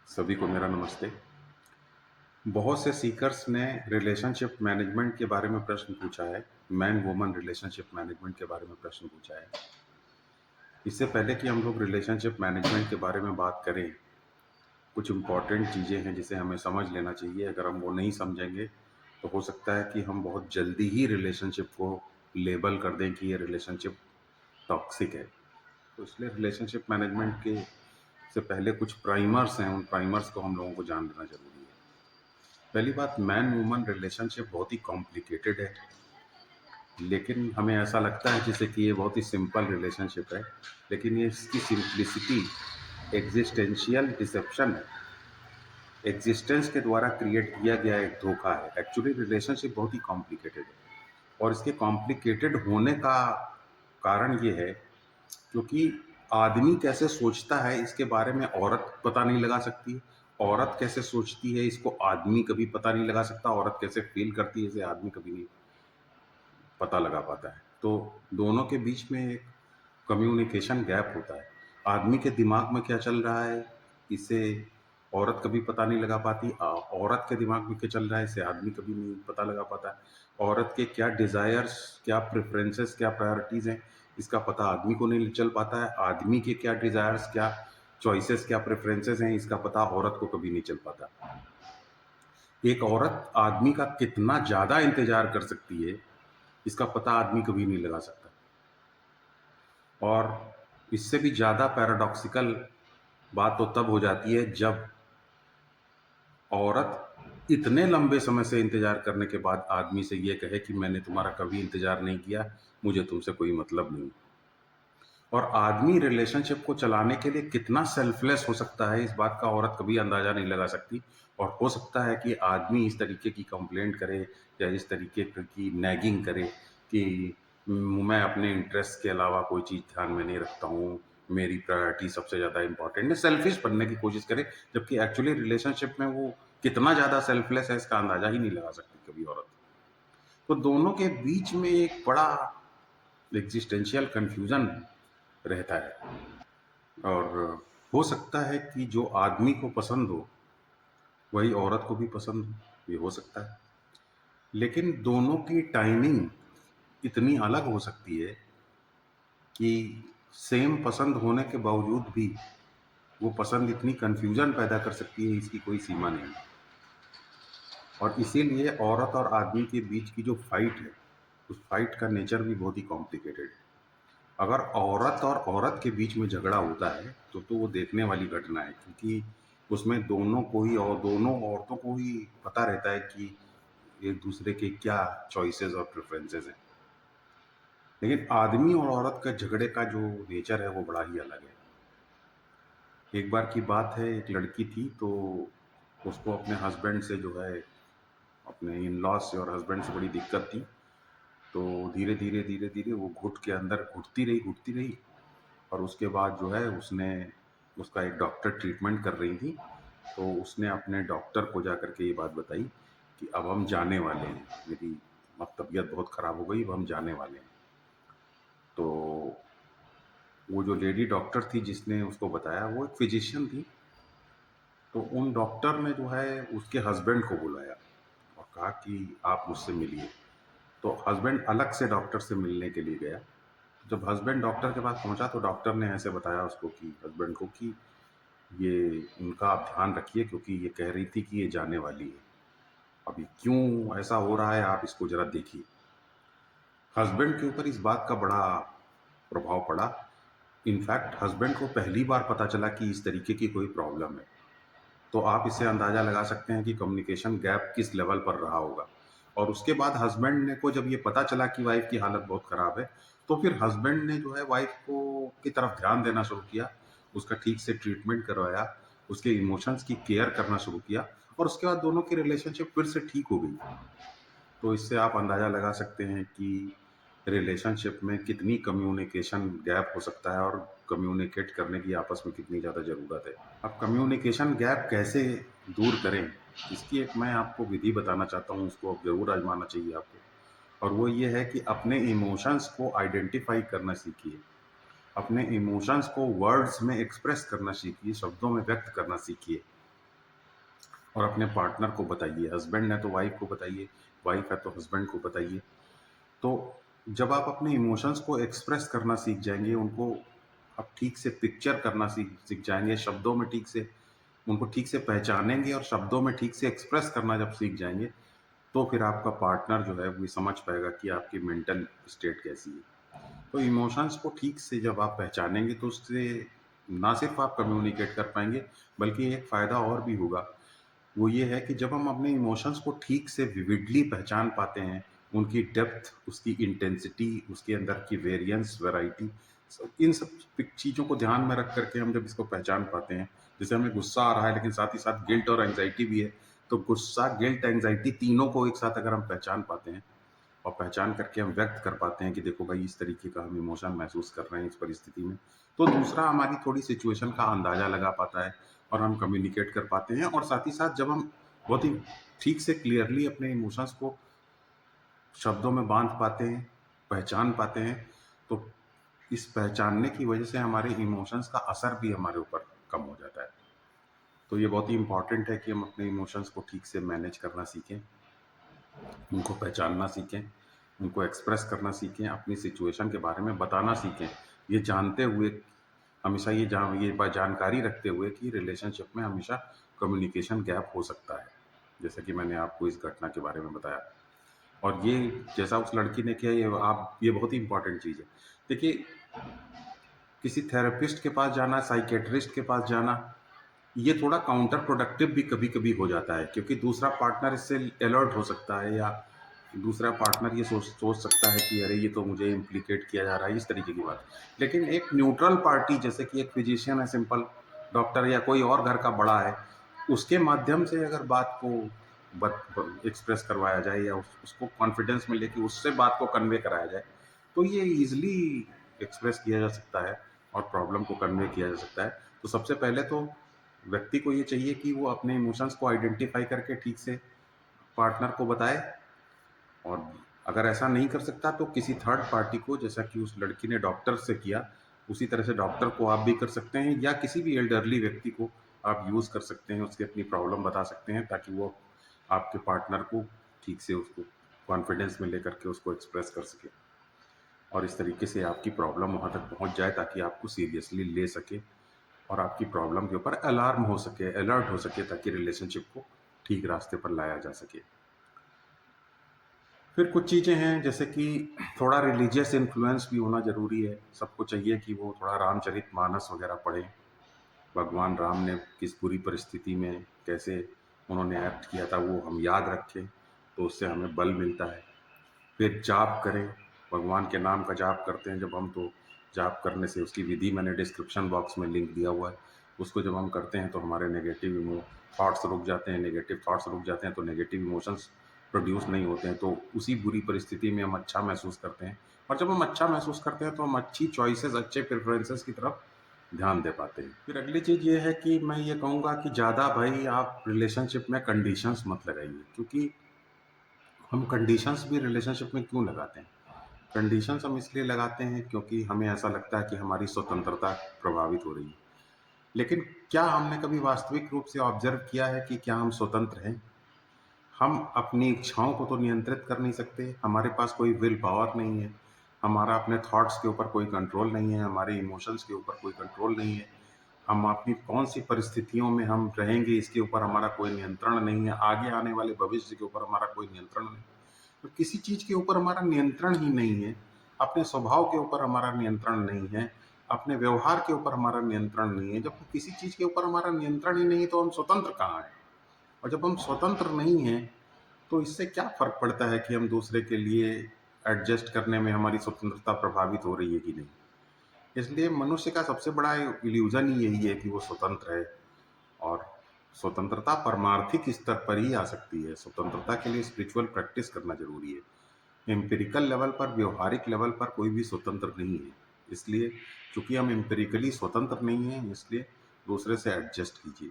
सभी को मेरा नमस्ते। बहुत से सीकर्स ने रिलेशनशिप मैनेजमेंट के बारे में प्रश्न पूछा है, मैन वुमन रिलेशनशिप मैनेजमेंट के बारे में प्रश्न पूछा है। इससे पहले कि हम लोग रिलेशनशिप मैनेजमेंट के बारे में बात करें, कुछ इम्पॉर्टेंट चीज़ें हैं जिसे हमें समझ लेना चाहिए। अगर हम वो नहीं समझेंगे, तो हो सकता है कि हम बहुत जल्दी ही रिलेशनशिप को लेबल कर दें कि ये रिलेशनशिप टॉक्सिक है। तो इसलिए रिलेशनशिप मैनेजमेंट के से पहले कुछ प्राइमर्स हैं, उन प्राइमर्स को हम लोगों को जान लेना ज़रूरी है। पहली बात, मैन वुमन रिलेशनशिप बहुत ही कॉम्प्लिकेटेड है, लेकिन हमें ऐसा लगता है जैसे कि ये बहुत ही सिंपल रिलेशनशिप है, लेकिन ये इसकी सिंप्लिसिटी एग्जिस्टेंशियल डिसेप्शन है। एग्जिस्टेंस के द्वारा क्रिएट किया गया एक धोखा है। एक्चुअली रिलेशनशिप बहुत ही कॉम्प्लिकेटेड है, और इसके कॉम्प्लिकेटेड होने का कारण ये है क्योंकि आदमी कैसे सोचता है इसके बारे में औरत पता नहीं लगा सकती। औरत कैसे सोचती है इसको आदमी कभी पता नहीं लगा सकता। औरत कैसे फील करती है इसे आदमी कभी नहीं पता लगा पाता है। तो दोनों के बीच में एक कम्युनिकेशन गैप होता है। आदमी के दिमाग में क्या चल रहा है इसे औरत कभी पता नहीं लगा पाती। औरत के दिमाग में क्या चल रहा है इसे आदमी कभी नहीं पता लगा पाता है। औरत के क्या डिज़ायर्स, क्या प्रेफरेंसेस, क्या प्रायोरिटीज़ हैं, इसका पता आदमी को नहीं चल पाता है। आदमी के क्या डिज़ायर्स, क्या चॉइसेस, क्या प्रेफरेंसेस हैं, इसका पता औरत को कभी नहीं चल पाता। एक औरत आदमी का कितना ज़्यादा इंतज़ार कर सकती है, इसका पता आदमी कभी नहीं लगा सकता। और इससे भी ज़्यादा पैराडॉक्सिकल बात तो तब हो जाती है जब औरत इतने लंबे समय से इंतज़ार करने के बाद आदमी से ये कहे कि मैंने तुम्हारा कभी इंतज़ार नहीं किया, मुझे तुमसे कोई मतलब नहीं। और आदमी रिलेशनशिप को चलाने के लिए कितना सेल्फलेस हो सकता है, इस बात का औरत कभी अंदाज़ा नहीं लगा सकती। और हो सकता है कि आदमी इस तरीके की कंप्लेंट करे या इस तरीके की नैगिंग करे कि मैं अपने इंटरेस्ट के अलावा कोई चीज़ ध्यान में नहीं रखता हूँ, मेरी प्रायोरिटी सबसे ज़्यादा इम्पोर्टेंट है, सेल्फिश बनने की कोशिश करे। जबकि एक्चुअली रिलेशनशिप में वो कितना ज़्यादा सेल्फलेस है इसका अंदाज़ा ही नहीं लगा सकती कभी औरत। तो दोनों के बीच में एक बड़ा एग्जिस्टेंशियल कन्फ्यूज़न रहता है। और हो सकता है कि जो आदमी को पसंद हो वही औरत को भी पसंद हो, ये हो सकता है। लेकिन दोनों की टाइमिंग इतनी अलग हो सकती है कि सेम पसंद होने के बावजूद भी वो पसंद इतनी कन्फ्यूजन पैदा कर सकती है, इसकी कोई सीमा नहीं। और इसीलिए औरत और आदमी के बीच की जो फाइट है, उस फाइट का नेचर भी बहुत ही कॉम्प्लिकेटेड है। अगर औरत और औरत के बीच में झगड़ा होता है तो वो देखने वाली घटना है, क्योंकि उसमें दोनों को ही और दोनों औरतों को ही पता रहता है कि एक दूसरे के क्या चॉइसेस और प्रेफरेंसेस हैं। लेकिन आदमी और औरत का झगड़े का जो नेचर है वो बड़ा ही अलग है। एक बार की बात है, एक लड़की थी, तो उसको अपने हस्बैंड से जो है, अपने इन लॉज से और हस्बैंड से बड़ी दिक्कत थी। तो धीरे धीरे वो घुट के अंदर घुटती रही। और उसके बाद जो है उसने, उसका एक डॉक्टर ट्रीटमेंट कर रही थी, तो उसने अपने डॉक्टर को जा कर के ये बात बताई कि अब हम जाने वाले हैं, मेरी अब तबीयत बहुत ख़राब हो गई, अब हम जाने वाले हैं। तो वो जो लेडी डॉक्टर थी जिसने उसको बताया, वो एक फिजिशियन थी। तो उन डॉक्टर ने जो है उसके हस्बैंड को बुलाया और कहा कि आप मुझसे मिलिए। तो हस्बैंड अलग से डॉक्टर से मिलने के लिए गया। जब हस्बैंड डॉक्टर के पास पहुंचा तो डॉक्टर ने ऐसे बताया उसको कि हस्बैंड को कि ये उनका आप ध्यान रखिए, क्योंकि ये कह रही थी कि ये जाने वाली है। अभी क्यों ऐसा हो रहा है आप इसको ज़रा देखिए। हस्बैंड के ऊपर इस बात का बड़ा प्रभाव पड़ा। इनफैक्ट हस्बैंड को पहली बार पता चला कि इस तरीके की कोई प्रॉब्लम है। तो आप इससे अंदाज़ा लगा सकते हैं कि कम्युनिकेशन गैप किस लेवल पर रहा होगा। और उसके बाद हस्बैंड ने को जब ये पता चला कि वाइफ की हालत बहुत ख़राब है, तो फिर हस्बैंड ने जो है वाइफ को की तरफ ध्यान देना शुरू किया, उसका ठीक से ट्रीटमेंट करवाया, उसके इमोशंस की केयर करना शुरू किया, और उसके बाद दोनों की रिलेशनशिप फिर से ठीक हो गई। तो इससे आप अंदाज़ा लगा सकते हैं कि रिलेशनशिप में कितनी कम्युनिकेशन गैप हो सकता है, और कम्युनिकेट करने की आपस में कितनी ज़्यादा ज़रूरत है। अब कम्युनिकेशन गैप कैसे दूर करें, इसकी एक मैं आपको विधि बताना चाहता हूँ, उसको अब ज़रूर आज़माना चाहिए आपको। और वो ये है कि अपने इमोशंस को आइडेंटिफ़ाई करना सीखिए। अपने इमोशंस को वर्ड्स में एक्सप्रेस करना सीखिए, शब्दों में व्यक्त करना सीखिए। और अपने पार्टनर को बताइए। हस्बैंड है तो वाइफ को बताइए, वाइफ है तो हस्बैंड को बताइए। तो जब आप अपने इमोशंस को एक्सप्रेस करना सीख जाएंगे, उनको आप ठीक से पिक्चर करना सीख सीख जाएंगे, शब्दों में ठीक से उनको ठीक से पहचानेंगे और शब्दों में ठीक से एक्सप्रेस करना जब सीख जाएंगे, तो फिर आपका पार्टनर जो है वो समझ पाएगा कि आपकी मेंटल स्टेट कैसी है। तो इमोशंस को ठीक से जब आप पहचानेंगे तो उससे ना सिर्फ आप कम्युनिकेट कर पाएंगे, बल्कि एक फ़ायदा और भी होगा। वो ये है कि जब हम अपने इमोशंस को ठीक से विविडली पहचान पाते हैं, उनकी डेप्थ, उसकी इंटेंसिटी, उसके अंदर की वेरिएंस, वैरायटी, इन सब चीज़ों को ध्यान में रख करके हम जब इसको पहचान पाते हैं, जैसे हमें गुस्सा आ रहा है लेकिन साथ ही साथ गिल्ट और एंग्जाइटी भी है, तो गुस्सा, गिल्ट, एंग्जाइटी तीनों को एक साथ अगर हम पहचान पाते हैं और पहचान करके हम व्यक्त कर पाते हैं कि देखो भाई इस तरीके का हम इमोशन महसूस कर रहे हैं इस परिस्थिति में, तो दूसरा हमारी थोड़ी सिचुएशन का अंदाजा लगा पाता है और हम कम्युनिकेट कर पाते हैं। और साथ ही साथ जब हम बहुत ही ठीक से क्लियरली अपने इमोशंस को शब्दों में बांध पाते हैं, पहचान पाते हैं, तो इस पहचानने की वजह से हमारे इमोशंस का असर भी हमारे ऊपर कम हो जाता है। तो ये बहुत ही इम्पॉर्टेंट है कि हम अपने इमोशंस को ठीक से मैनेज करना सीखें, उनको पहचानना सीखें, उनको एक्सप्रेस करना सीखें, अपनी सिचुएशन के बारे में बताना सीखें। ये जानते हुए, हमेशा ये बात जानकारी रखते हुए कि रिलेशनशिप में हमेशा कम्युनिकेशन गैप हो सकता है। जैसे कि मैंने आपको इस घटना के बारे में बताया। और ये जैसा उस लड़की ने किया, ये बहुत ही इम्पोर्टेंट चीज़ है। देखिए, किसी थेरेपिस्ट के पास जाना, साइकियाट्रिस्ट के पास जाना, ये थोड़ा काउंटर प्रोडक्टिव भी कभी-कभी हो जाता है, क्योंकि दूसरा पार्टनर इससे अलर्ट हो सकता है, या दूसरा पार्टनर ये सोच सोच सकता है कि अरे ये तो मुझे इम्प्लिकेट किया जा रहा है, इस तरीके की बात। लेकिन एक न्यूट्रल पार्टी जैसे कि एक फिजिशियन है, सिंपल डॉक्टर या कोई और घर का बड़ा है, उसके माध्यम से अगर बात को एक्सप्रेस करवाया जाए या उसको कॉन्फिडेंस में लेके उससे बात को कन्वे कराया जाए, तो ये ईजिली एक्सप्रेस किया जा सकता है और प्रॉब्लम को कन्वे किया जा सकता है। तो सबसे पहले तो व्यक्ति को ये चाहिए कि वो अपने इमोशंस को आइडेंटिफाई करके ठीक से पार्टनर को बताए, और अगर ऐसा नहीं कर सकता तो किसी थर्ड पार्टी को, जैसा कि उस लड़की ने डॉक्टर से किया, उसी तरह से डॉक्टर को आप भी कर सकते हैं, या किसी भी एल्डरली व्यक्ति को आप यूज़ कर सकते हैं, उसकी अपनी प्रॉब्लम बता सकते हैं, ताकि वो आपके पार्टनर को ठीक से उसको कॉन्फिडेंस में लेकर के उसको एक्सप्रेस कर सके, और इस तरीके से आपकी प्रॉब्लम वहाँ तक पहुँच जाए ताकि आपको सीरियसली ले सके और आपकी प्रॉब्लम के ऊपर अलार्म हो सके, अलर्ट हो सके, ताकि रिलेशनशिप को ठीक रास्ते पर लाया जा सके। फिर कुछ चीज़ें हैं जैसे कि थोड़ा रिलीजियस इन्फ्लुएंस भी होना ज़रूरी है। सबको चाहिए कि वो थोड़ा रामचरितमानस वगैरह पढ़ें। भगवान राम ने किस बुरी परिस्थिति में कैसे उन्होंने एक्ट किया था वो हम याद रखें, तो उससे हमें बल मिलता है। फिर जाप करें, भगवान के नाम का जाप करते हैं जब हम, तो जाप करने से उसकी विधि मैंने डिस्क्रिप्शन बॉक्स में लिंक दिया हुआ है। उसको जब हम करते हैं तो हमारे नेगेटिव थॉट्स रुक जाते हैं, नेगेटिव थॉट्स रुक जाते हैं तो नेगेटिव इमोशंस प्रोड्यूस नहीं होते हैं, तो उसी बुरी परिस्थिति में हम अच्छा महसूस करते हैं। और जब हम अच्छा महसूस करते हैं तो हम अच्छी चॉइसेस, अच्छे प्रेफरेंसेस की तरफ ध्यान दे पाते हैं। फिर अगली चीज़ ये है कि मैं ये कहूँगा कि ज़्यादा भाई आप रिलेशनशिप में कंडीशंस मत लगाइए, क्योंकि हम कंडीशंस भी रिलेशनशिप में क्यों लगाते हैं? कंडीशंस हम इसलिए लगाते हैं क्योंकि हमें ऐसा लगता है कि हमारी स्वतंत्रता प्रभावित हो रही है। लेकिन क्या हमने कभी वास्तविक रूप से ऑब्जर्व किया है कि क्या हम स्वतंत्र हैं? हम अपनी इच्छाओं को तो नियंत्रित कर नहीं सकते, हमारे पास कोई विल पावर नहीं है, हमारा अपने थॉट्स के ऊपर कोई कंट्रोल नहीं है, हमारे इमोशंस के ऊपर कोई कंट्रोल नहीं है, हम अपनी कौन-सी परिस्थितियों में हम रहेंगे इसके ऊपर हमारा कोई नियंत्रण नहीं है, आगे आने वाले भविष्य के ऊपर हमारा कोई नियंत्रण नहीं। तो किसी चीज़ के ऊपर हमारा नियंत्रण ही नहीं है, अपने स्वभाव के ऊपर हमारा नियंत्रण नहीं है, अपने व्यवहार के ऊपर हमारा नियंत्रण नहीं है। जब किसी चीज़ के ऊपर हमारा नियंत्रण ही नहीं है तो हम स्वतंत्र कहाँ हैं? और जब हम स्वतंत्र नहीं हैं, तो इससे क्या फ़र्क पड़ता है कि हम दूसरे के लिए एडजस्ट करने में हमारी स्वतंत्रता प्रभावित हो रही है कि नहीं? इसलिए मनुष्य का सबसे बड़ा इल्यूज़न ही यही है कि वो स्वतंत्र है, और स्वतंत्रता परमार्थिक स्तर पर ही आ सकती है। स्वतंत्रता के लिए स्पिरिचुअल प्रैक्टिस करना ज़रूरी है। एम्पिरिकल लेवल पर, व्यवहारिक लेवल पर कोई भी स्वतंत्र नहीं है। इसलिए चूँकि हम एम्पिरिकली स्वतंत्र नहीं हैं, इसलिए दूसरे से एडजस्ट कीजिए।